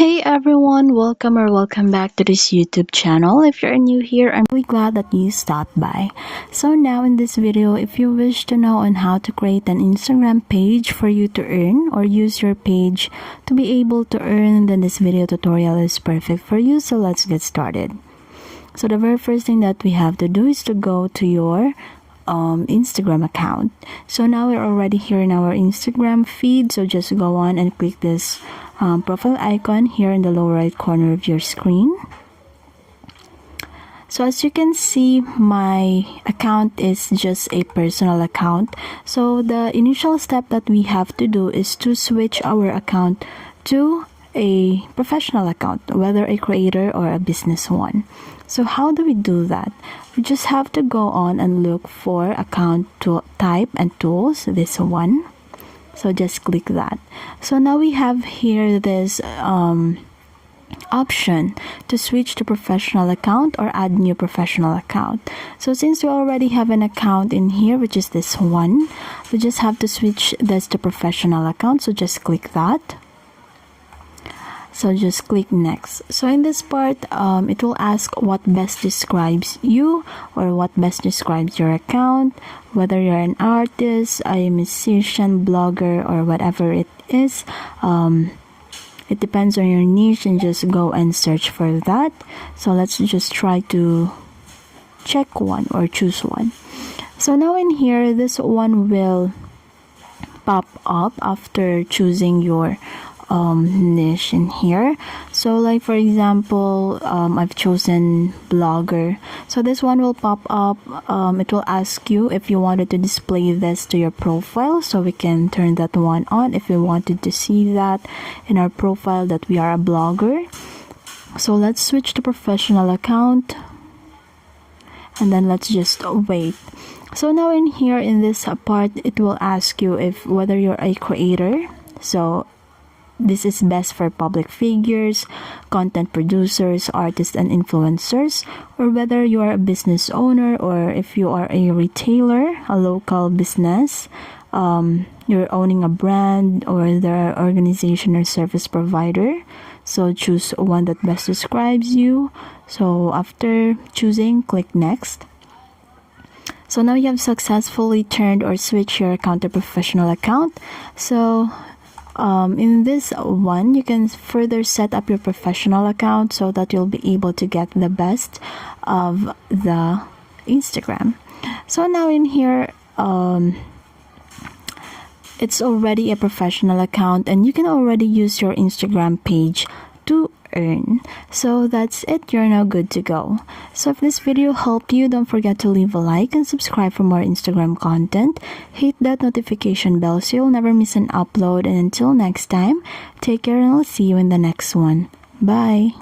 Hey everyone, welcome back to this YouTube channel. If you're new here, I'm really glad that you stopped by. So now in this video, if you wish to know on how to create an Instagram page for you to earn or use your page to be able to earn, then this video tutorial is perfect for you. So let's get started. So the very first thing that we have to do is to go to your Instagram account. So now we're already here in our Instagram feed, so just go on and click this profile icon here in the lower right corner of your screen. So as you can see, my account is just a personal account. So the initial step that we have to do is to switch our account to a professional account, whether a creator or a business one. So how do we do that? We just have to go on and look for account type and tools, this one. So just click that. So now we have here this option to switch to professional account or add new professional account. So since we already have an account in here, which is this one, we just have to switch this to professional account. So just click that. So just click next. So in this part, it will ask what best describes you or what best describes your account, whether you're an artist, a musician, blogger, or whatever it is. It depends on your niche, and just go and search for that. So let's just try to check one or choose one. So now in here, this one will pop up after choosing your niche in here. So like for example, I've chosen blogger, so this one will pop up. It will ask you if you wanted to display this to your profile, so we can turn that one on if we wanted to see that in our profile that we are a blogger. So let's switch to professional account, and then let's just wait. So now in here, in this part, it will ask you if whether you're a creator. So this is best for public figures, content producers, artists, and influencers, or whether you are a business owner, or if you are a retailer, a local business, you're owning a brand, or there are organization or service provider. So choose one that best describes you. So after choosing, click next. So now you have successfully turned or switched your account to professional account. So in this one, you can further set up your professional account so that you'll be able to get the best of the Instagram. So now in here, it's already a professional account, and you can already use your Instagram page to earn. So that's it, you're now good to go. So if this video helped you, don't forget to leave a like and subscribe for more Instagram content. Hit that notification bell so you'll never miss an upload, and until next time, take care, and I'll see you in the next one. Bye.